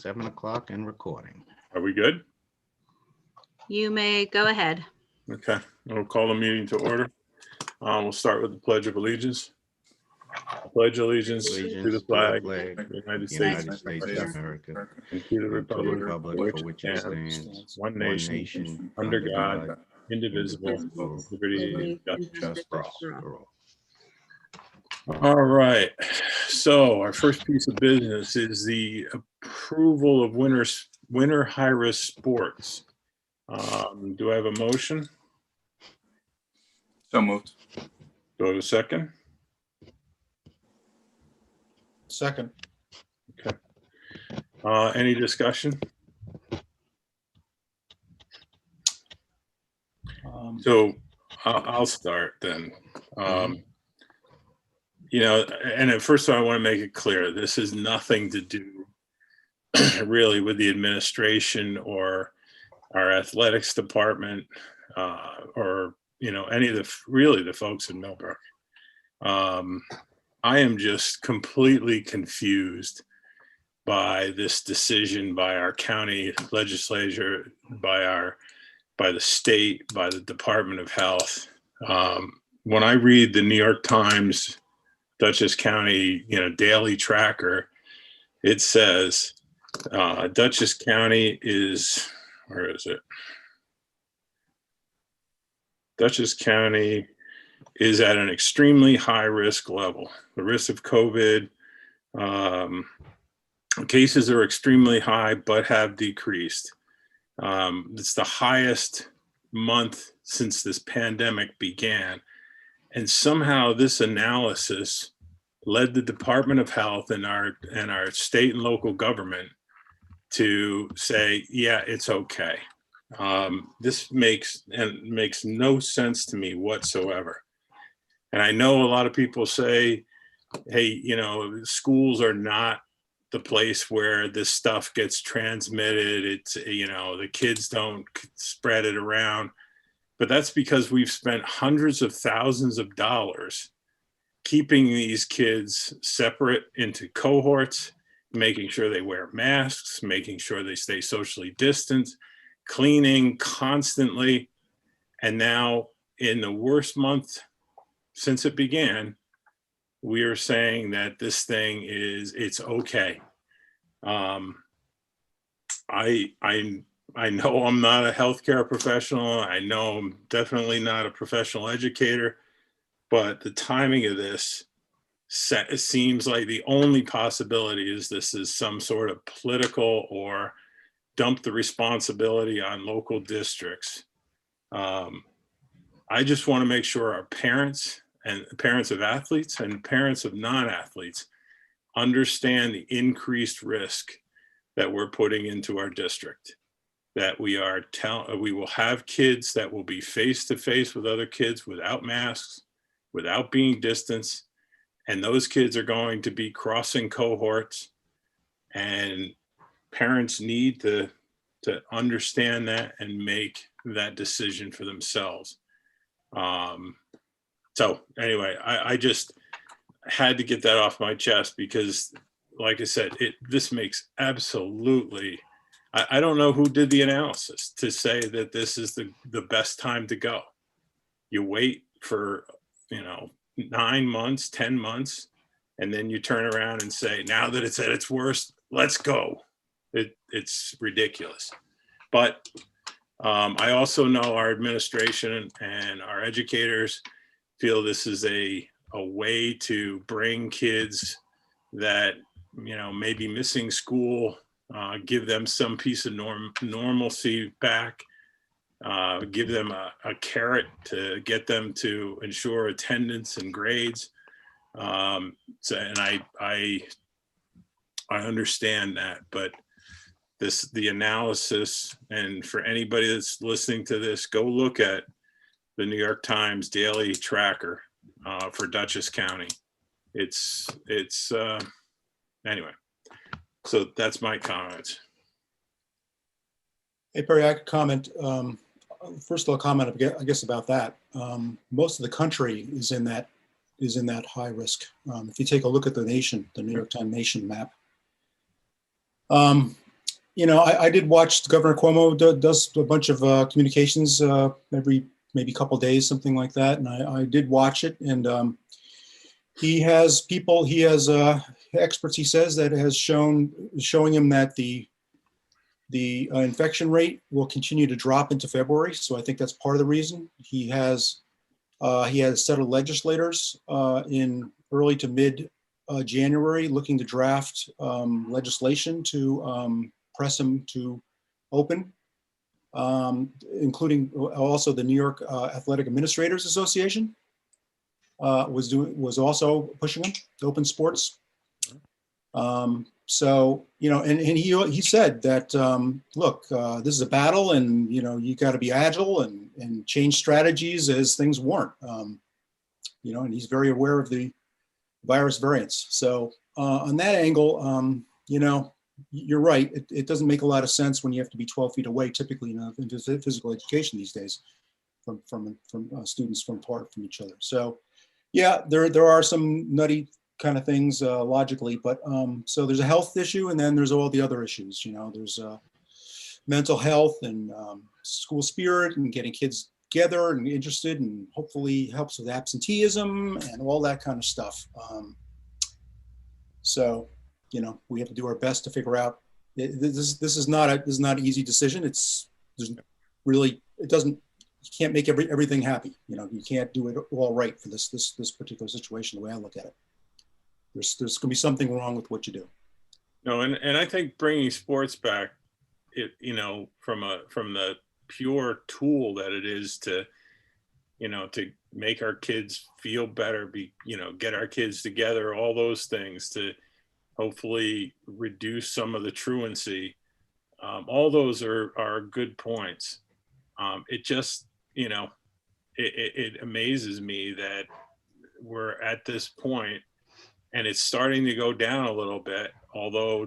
7 o'clock and recording. Are we good? You may go ahead. Okay, we'll call the meeting to order. We'll start with the Pledge of Allegiance. I pledge allegiance to the flag of the United States of America, and to the and to the republic republic for which it stands, one nation, under God, indivisible, indivisible, with liberty and with justice for justice all. for all. All right, so our first piece of business is the approval of winter high-risk sports. Do I have a motion? So moved. Do I have a second? Second. Okay. Any discussion? So I'll start then. You know, and at first I want to make it clear, this has nothing to do really with the administration or our athletics department or, you know, any of the folks in Millbrook. I am just completely confused by this decision by our county legislature, by the state, by the Department of Health. When I read the New York Times Dutchess County, daily tracker, it says Dutchess County is, where is it? Dutchess County is at an extremely high risk level. The risk of COVID cases are extremely high, but have decreased. It's the highest month since this pandemic began. And somehow this analysis led the Department of Health and our state and local government to say, yeah, it's okay. This makes no sense to me whatsoever. And I know a lot of people say, hey, schools are not the place where this stuff gets transmitted. It's, the kids don't spread it around. But that's because we've spent hundreds of thousands of dollars keeping these kids separate into cohorts, making sure they wear masks, making sure they stay socially distanced, cleaning constantly. And now in the worst month since it began, we are saying that this thing it's okay. I know I'm not a healthcare professional. I know I'm definitely not a professional educator, but the timing of this seems like the only possibility is this is some sort of political or dump the responsibility on local districts. I just want to make sure our parents and parents of athletes and parents of non-athletes understand the increased risk that we're putting into our district. That we will have kids that will be face to face with other kids without masks, without being distanced, and those kids are going to be crossing cohorts, and parents need to understand that and make that decision for themselves. So anyway, I just had to get that off my chest because, like I said, this makes absolutely. I don't know who did the analysis to say that this is the best time to go. You wait for 9 months, 10 months, and then you turn around and say, now that it's at its worst, let's go. It's ridiculous. But I also know our administration and our educators feel this is a way to bring kids that may be missing school, give them some piece of normalcy back, give them a carrot to get them to ensure attendance and grades. And I understand that, but the analysis, and for anybody that's listening to this, go look at the New York Times daily tracker for Dutchess County. It's anyway. So that's my comments. Hey, Perry, I could comment. First of all, comment, I guess, about that. Most of the country is in that high risk. If you take a look at the New York Times nation map, You know, I did watch Governor Cuomo does a bunch of communications every maybe couple days, something like that. And I did watch it, and he has experts, he says, that has showing him that the infection rate will continue to drop into February. So I think that's part of the reason. He has a set of legislators in early to mid January looking to draft legislation to press him to open, including also the New York Athletic Administrators Association was also pushing him to open sports. So, you know, and he said that, look, this is a battle, and, you know, you got to be agile and change strategies as things warrant, you know, and he's very aware of the virus variants. So on that angle, you know, you're right. It doesn't make a lot of sense when you have to be 12 feet away, typically, you know, in physical education these days, from students from each other. So, yeah, there are some nutty kind of things logically, but so there's a health issue, and then there's all the other issues. You know, there's mental health and school spirit and getting kids together and interested, and hopefully helps with absenteeism and all that kind of stuff. So, you know, we have to do our best to figure out. This is not an easy decision. You can't make everything happy. You know, you can't do it all right for this particular situation. The way I look at it, there's going to be something wrong with what you do. No, and I think bringing sports back, you know, from the pure tool that it is to, you know, to make our kids feel better, you know, get our kids together, all those things to hopefully reduce some of the truancy. All those are good points. It just, you know, it amazes me that we're at this point, and it's starting to go down a little bit, although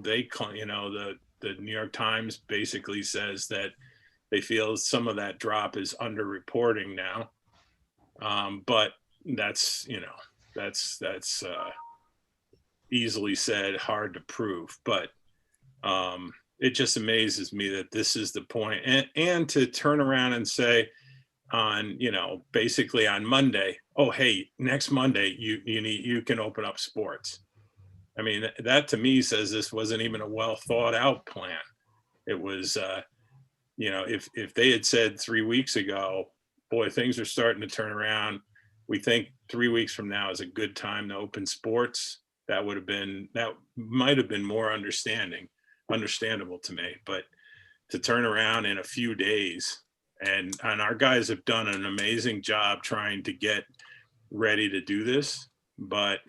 you know, the New York Times basically says that they feel some of that drop is underreporting now. But that's, you know, that's easily said, hard to prove. But it just amazes me that this is the point. And to turn around and say on, you know, basically on Monday, oh, hey, next Monday, you can open up sports. I mean, that to me says this wasn't even a well thought out plan. It was, you know, if they had said 3 weeks ago, boy, things are starting to turn around, we think 3 weeks from now is a good time to open sports, that might have been more understandable to me. But to turn around in a few days, and our guys have done an amazing job trying to get ready to do this, but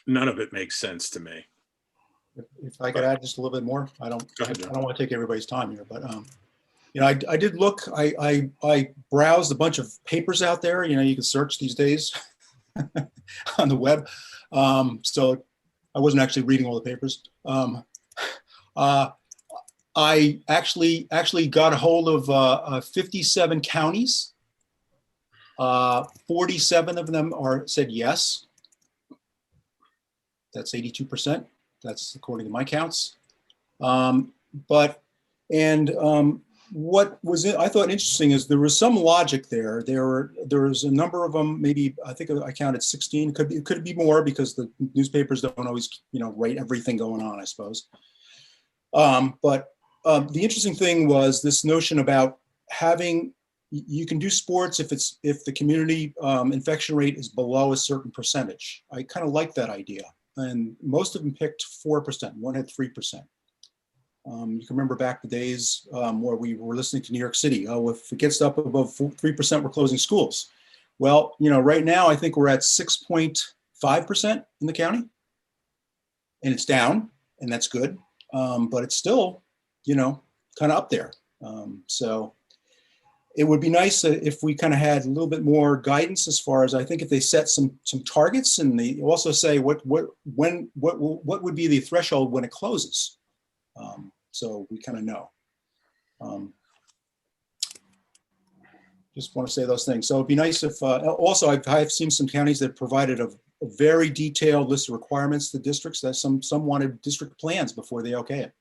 none of it makes sense to me. If I could add just a little bit more, I don't want to take everybody's time here, but you know, I did look. I browsed a bunch of papers out there. You know, you can search these days on the web. So I wasn't actually reading all the papers. I actually got a hold of 57 counties. 47 of them said yes. That's 82%. That's according to my counts. What was I thought interesting is there was some logic there. There was a number of them. Maybe I think I counted 16. It could be more because the newspapers don't always, you know, write everything going on, I suppose. But the interesting thing was this notion about you can do sports if the community infection rate is below a certain percentage. I kind of like that idea, and most of them picked 4%. One had 3%. You can remember back the days where we were listening to New York City. Oh, if it gets up above 3%, we're closing schools. Well, you know, right now I think we're at 6.5% in the county, and it's down, and that's good. But it's still, you know, kind of up there. So it would be nice if we kind of had a little bit more guidance as far as, I think if they set some targets, and they also say what would be the threshold when it closes. So we kind of know. Just want to say those things. So it'd be nice if, also I've seen some counties that provided a very detailed list of requirements to districts, that some wanted district plans before they okay it.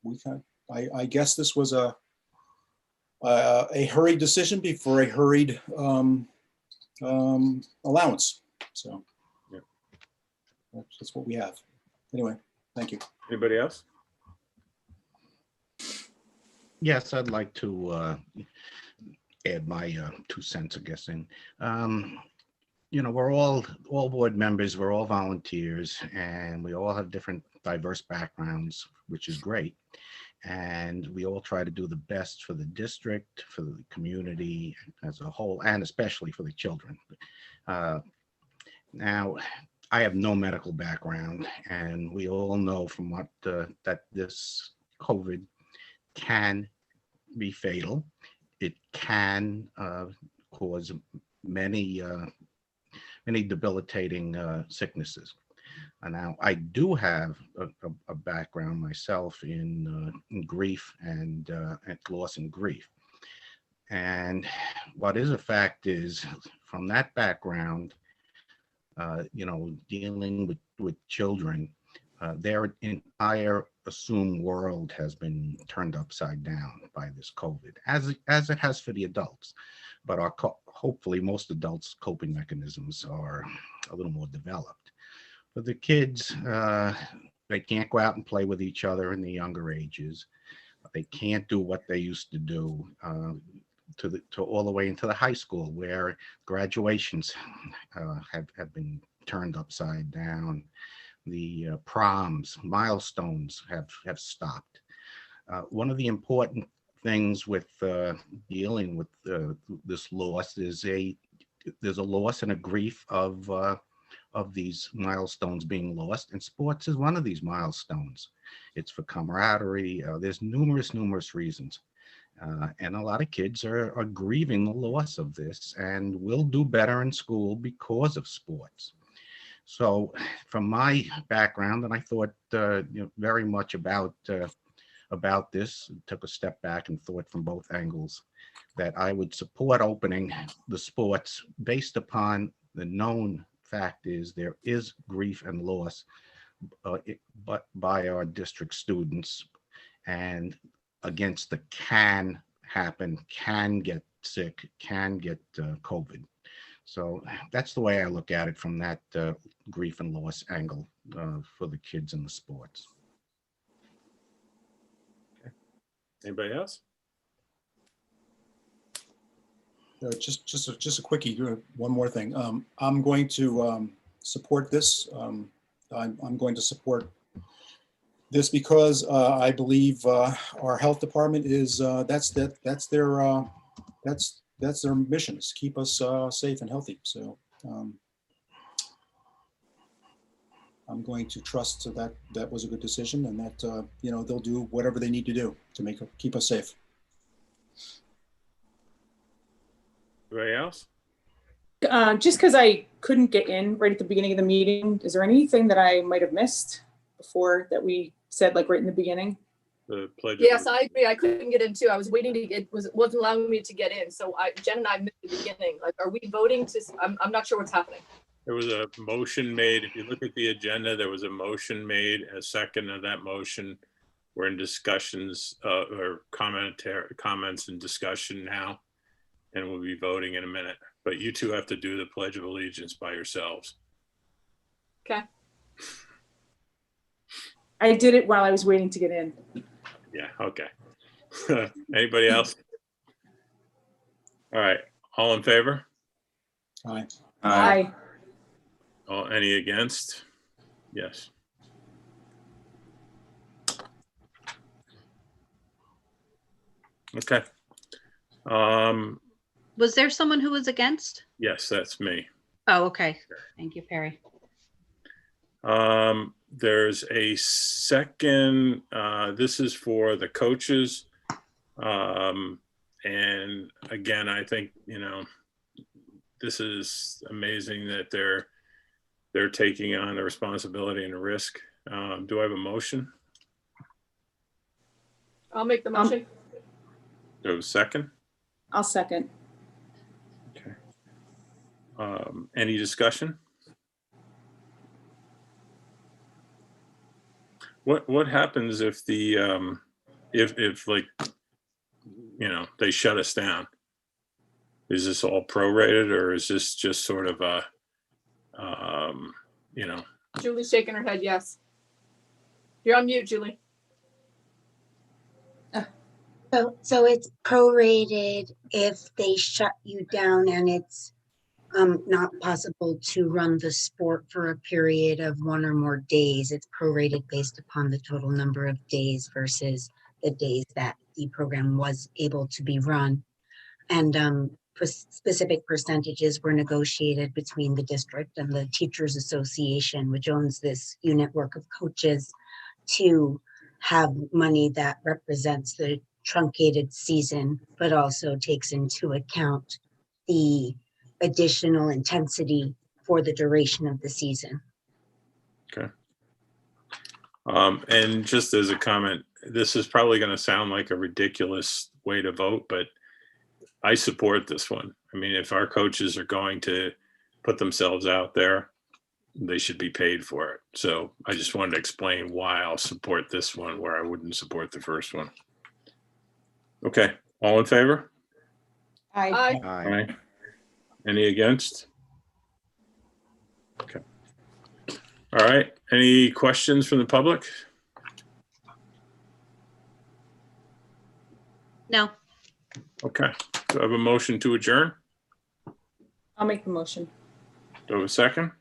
we kind I guess this was a hurried decision before a hurried allowance. So Yeah. that's what we have. Anyway, thank you. Anybody else? Yes, I'd like to add my 2 cents, I guess. We're all board members, we're all volunteers, and we all have different diverse backgrounds, which is great. And we all try to do the best for the district, for the community as a whole, and especially for the children. Now, I have no medical background, and we all know from what that this COVID can be fatal. It can cause many debilitating sicknesses. And now I do have a background myself in grief and loss and grief. And what is a fact is, from that background, dealing with children, their entire assumed world has been turned upside down by this COVID, as it has for the adults. But hopefully most adults' coping mechanisms are a little more developed. For the kids, they can't go out and play with each other in the younger ages. They can't do what they used to do to all the way into the high school, where graduations have been turned upside down. The proms, milestones have stopped. One of the important things with dealing with this loss is there's a loss and a grief of these milestones being lost, and sports is one of these milestones. It's for camaraderie. There's numerous reasons, and a lot of kids are grieving the loss of this, and will do better in school because of sports. So, from my background, and I thought very much about this, took a step back and thought from both angles that I would support opening the sports based upon the known fact is there is grief and loss, but by our district students, and against the can happen, can get sick, can get COVID. So that's the way I look at it, from that grief and loss angle for the kids in the sports. Okay. Anybody else? Just a quickie. One more thing. I'm going to support this. I'm going to support this because I believe our health department is that's their mission, is to keep us safe and healthy. So I'm going to trust that was a good decision, and that they'll do whatever they need to do to keep us safe. Anybody else? Just because I couldn't get in right at the beginning of the meeting, is there anything that I might have missed before that we said, like right in the beginning? The pledge. Yes, I agree. I couldn't get in too. I was waiting to get, wasn't allowing me to get in. So Jen and I missed the beginning. Like, are we voting to, I'm not sure what's happening. There was a motion made. If you look at the agenda, there was a motion made. A second of that motion. We're in discussions or comments and discussion now, and we'll be voting in a minute. But you two have to do the Pledge of Allegiance by yourselves. Okay. I did it while I was waiting to get in. Yeah, okay. Anybody else? All right, all in favor? Aye. Aye. Any against? Yes. Okay. Was there someone who was against? Yes, that's me. Oh, okay. Thank you, Perry. There's a second, this is for the coaches. And again, I think, this is amazing that they're taking on the responsibility and the risk. Do I have a motion? I'll make the motion. Do I have a second? I'll second. Okay. Any discussion? What happens if the, if like, they shut us down? Is this all prorated or is this just sort of a, you know, Julie's shaking her head, yes. You're on mute, Julie. So it's prorated if they shut you down and it's not possible to run the sport for a period of 1 or more days. It's prorated based upon the total number of days versus the days that the program was able to be run. And specific percentages were negotiated between the district and the Teachers Association, which owns this network of coaches, to have money that represents the truncated season, but also takes into account the additional intensity for the duration of the season. and just as a comment, this is probably going to sound like a ridiculous way to vote, but I support this one. I mean, if our coaches are going to put themselves out there, they should be paid for it. So I just wanted to explain why I'll support this one where I wouldn't support the first one. Okay, all in favor? Aye. Aye. Any against? Okay. All right, any questions from the public? No. Okay, do I have a motion to adjourn? I'll make the motion. Do I have a second?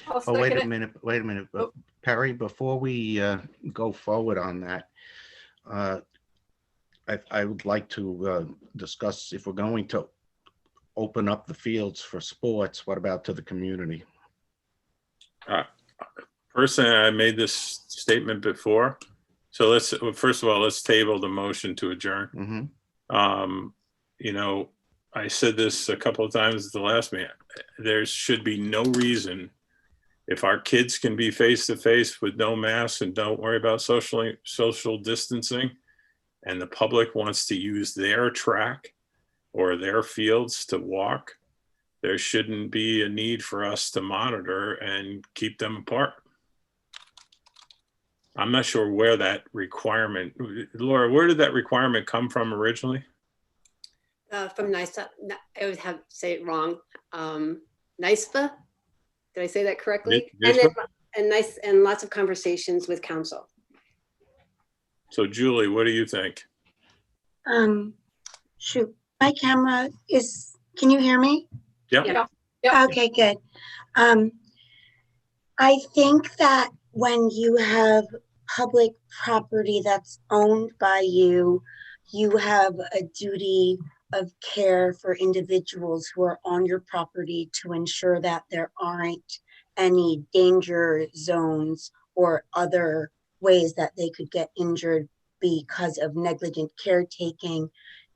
I'll Oh, wait second a it. minute, wait a minute. Oh. Perry, before we go forward on that, I would like to discuss if we're going to open up the fields for sports, what about to the community? Personally, I made this statement before. So let's, first of all, let's table the motion to adjourn. Mhm. You know, I said this a couple of times at the last meeting. There should be no reason, if our kids can be face to face with no masks and don't worry about social distancing, and the public wants to use their track or their fields to walk, there shouldn't be a need for us to monitor and keep them apart. I'm not sure where that requirement, Laura, where did that requirement come from originally? From NISA, I would have to say it wrong. NISPA, did I say that correctly? NISPA? And lots of conversations with council. So Julie, what do you think? Shoot, my camera is, can you hear me? Yeah. Yeah. Okay, good. I think that when you have public property that's owned by you, you have a duty of care for individuals who are on your property to ensure that there aren't any danger zones or other ways that they could get injured because of negligent caretaking.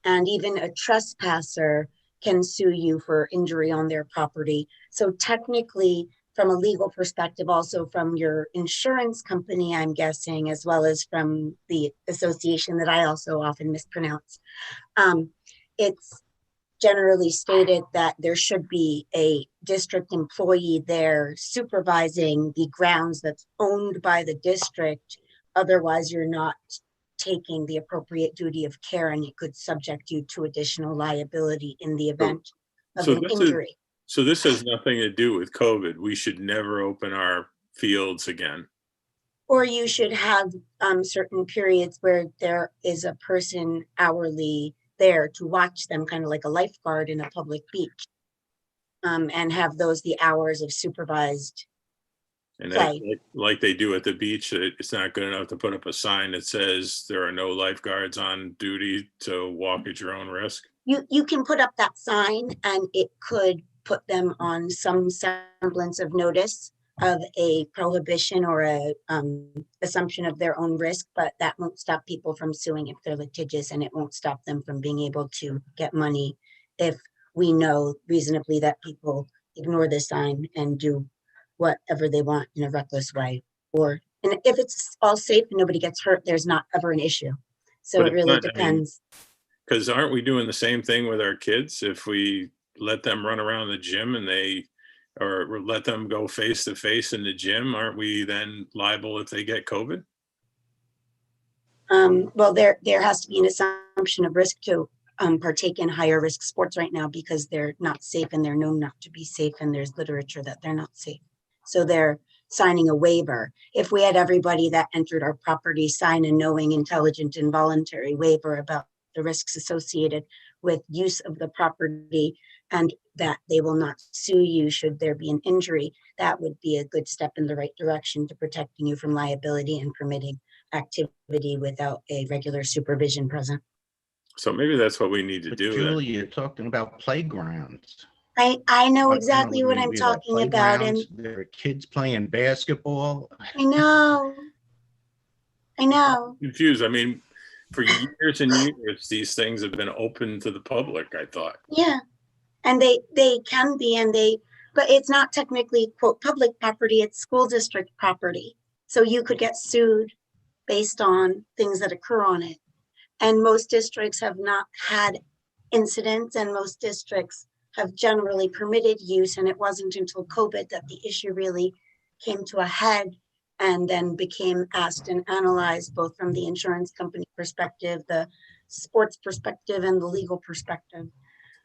And even a trespasser can sue you for injury on their property. So technically, from a legal perspective, also from your insurance company, I'm guessing, as well as from the association that I also often mispronounce, it's generally stated that there should be a district employee there supervising the grounds that's owned by the district. Otherwise, you're not taking the appropriate duty of care, and it could subject you to additional liability in the event of So an this is- injury. So this has nothing to do with COVID. We should never open our fields again. Or you should have certain periods where there is a person hourly there to watch them, kind of like a lifeguard in a public beach. And have those the hours of supervised. And Right. like they do at the beach, it's not good enough to put up a sign that says there are no lifeguards on duty to walk at your own risk. You can put up that sign and it could put them on some semblance of notice of a prohibition or a assumption of their own risk, but that won't stop people from suing if they're litigious, and it won't stop them from being able to get money if we know reasonably that people ignore the sign and do whatever they want in a reckless way. And if it's all safe and nobody gets hurt, there's not ever an issue. So But it it's really not, I mean, depends. Because aren't we doing the same thing with our kids? If we let them run around the gym and or let them go face to face in the gym, aren't we then liable if they get COVID? Well, there has to be an assumption of risk to partake in higher risk sports right now because they're not safe and they're known not to be safe, and there's literature that they're not safe. So they're signing a waiver. If we had everybody that entered our property sign a knowing, intelligent, and voluntary waiver about the risks associated with use of the property and that they will not sue you should there be an injury, that would be a good step in the right direction to protecting you from liability and permitting activity without a regular supervision present. So maybe that's what we need to But do. then. Julie, you're talking about playgrounds. I know You exactly what I'm we got talking about, and playgrounds, there are kids playing basketball. I know. Confused. I mean, for years and years, these things have been open to the public, I thought. Yeah. And they can be, but it's not technically quote public property, it's school district property. So you could get sued based on things that occur on it. And most districts have not had incidents, and most districts have generally permitted use. And it wasn't until COVID that the issue really came to a head and then became asked and analyzed both from the insurance company perspective, the sports perspective, and the legal perspective.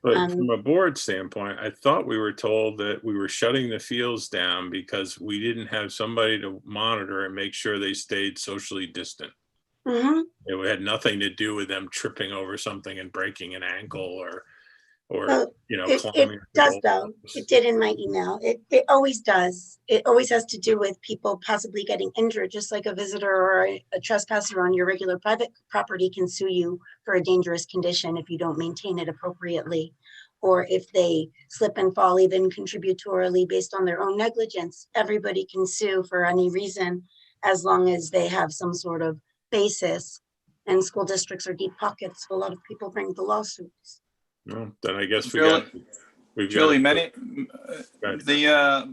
But from a board standpoint, I thought we were told that we were shutting the fields down because we didn't have somebody to monitor and make sure they stayed socially distant. Mm-hmm. It had nothing to do with them tripping over something and breaking an ankle or Well, it climbing. does though. It did in my email. It always does. It always has to do with people possibly getting injured, just like a visitor or a trespasser on your regular private property can sue you for a dangerous condition if you don't maintain it appropriately, or if they slip and fall even contributorily based on their own negligence. Everybody can sue for any reason as long as they have some sort of basis. And school districts are deep pockets, so a lot of people bring the lawsuits. Well, then I guess we've Julie, got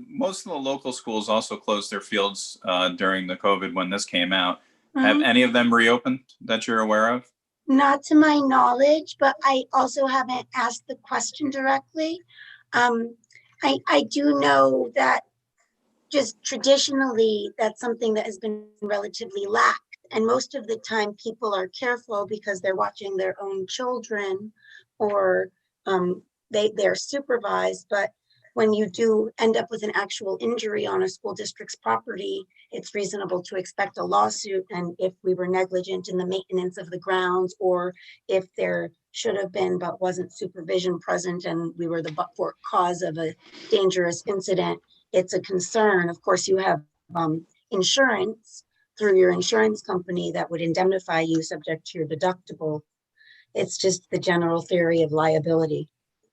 most of the local schools also closed their fields during the COVID when this came out. Have Mhm. any of them reopened that you're aware of? Not to my knowledge, but I also haven't asked the question directly. I do know that just traditionally, that's something that has been relatively lax. And most of the time people are careful because they're watching their own children or they're supervised. But when you do end up with an actual injury on a school district's property, it's reasonable to expect a lawsuit. And if we were negligent in the maintenance of the grounds, or if there should have been but wasn't supervision present and we were the but-for cause of a dangerous incident, it's a concern. Of course, you have insurance through your insurance company that would indemnify you subject to your deductible. It's just the general theory of liability.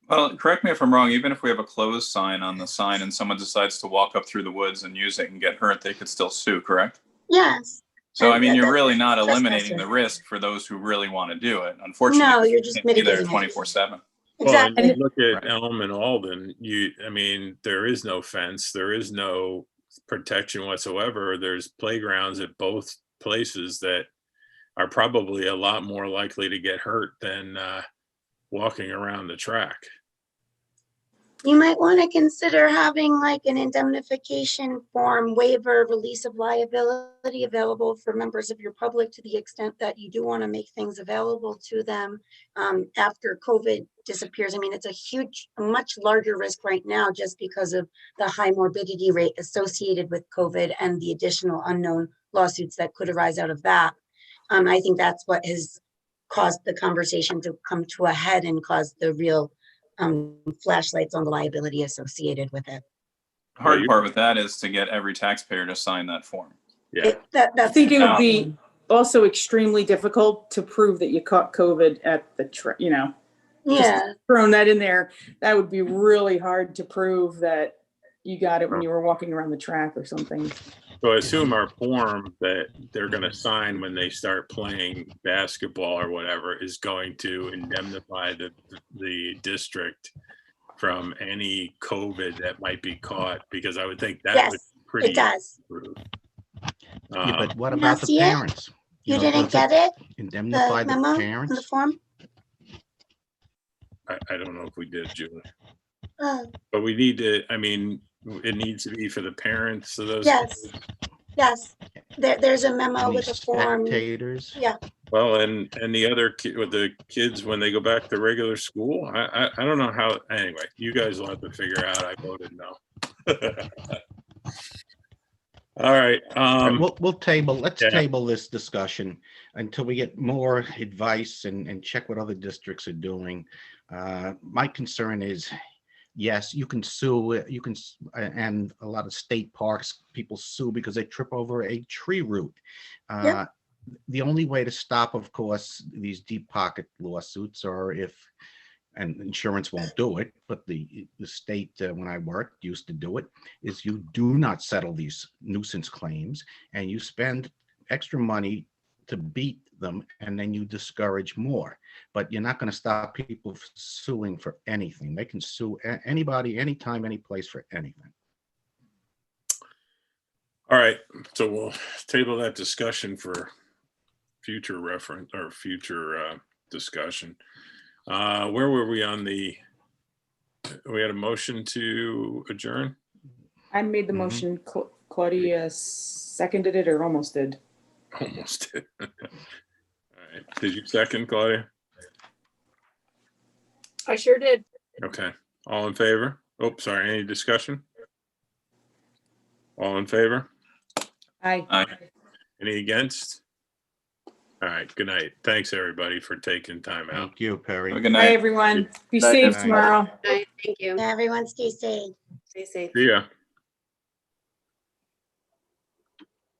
Well, correct me if I'm wrong, even if we have a closed sign on the sign and someone decides to walk up through the woods and use it and get hurt, they could still sue, correct? Yes. So, I mean, you're That's really not trespasser. eliminating the risk for those who really want to do it. Unfortunately, No, you're just you can't be there mitigating it. 24/7. Well, and Exactly. you look at Right. Elm and Alden, there is no fence, there is no protection whatsoever. There's playgrounds at both places that are probably a lot more likely to get hurt than walking around the track. You might want to consider having like an indemnification form waiver, release of liability available for members of your public to the extent that you do want to make things available to them after COVID disappears. I mean, it's a much larger risk right now just because of the high morbidity rate associated with COVID and the additional unknown lawsuits that could arise out of that. I think that's what has caused the conversation to come to a head and caused the real flashlights on the liability associated with it. The hard part with that is to get every taxpayer to sign that form. Yeah. I That's think the it would problem. be also extremely difficult to prove that you caught COVID at the, Yeah, throwing that in there. That would be really hard to prove that you got it when you were walking around the track or something. So I assume our form that they're going to sign when they start playing basketball or whatever is going to indemnify the district from any COVID that might be caught, because I would think that would yes, be pretty. it does. Yeah, but what You about not the see it? parents? You know, didn't does get it? Indemnify The the memo in the parents? form? I don't know if we did, Julie, Oh, but we need to, it needs to be for the parents of those. yes, yes. there's a memo Any with a form. spectators? Yeah, Well, and the other with the kids when they go back to regular school, I don't know how. Anyway, you guys will have to figure out. I voted no. All right. All right, we'll table, let's yeah. table this discussion until we get more advice and check what other districts are doing. My concern is, yes, you can sue, and a lot of state parks, people sue because they trip over a tree root. Yeah. The only way to stop, of course, these deep pocket lawsuits are if, and insurance won't do it, but the state, when I worked, used to do it, is you do not settle these nuisance claims and you spend extra money to beat them, and then you discourage more. But you're not going to stop people suing for anything. They can sue anybody, anytime, any place for anything. All right. So we'll table that discussion for future reference or future discussion. Where were we on we had a motion to adjourn? I made the Mhm. motion. Claudia seconded it or almost did. Almost did. All right. Did you second, Claudia? I sure did. Okay. All in favor? Oh, sorry. Any discussion? All in favor? Aye. Aye. Any against? All right. Good night. Thanks, everybody, for taking time out. Thank you, Perry. Have a good Bye, night. everyone. Be Night. safe Night. tomorrow. Night, thank you. everyone stay safe. Stay safe. See ya.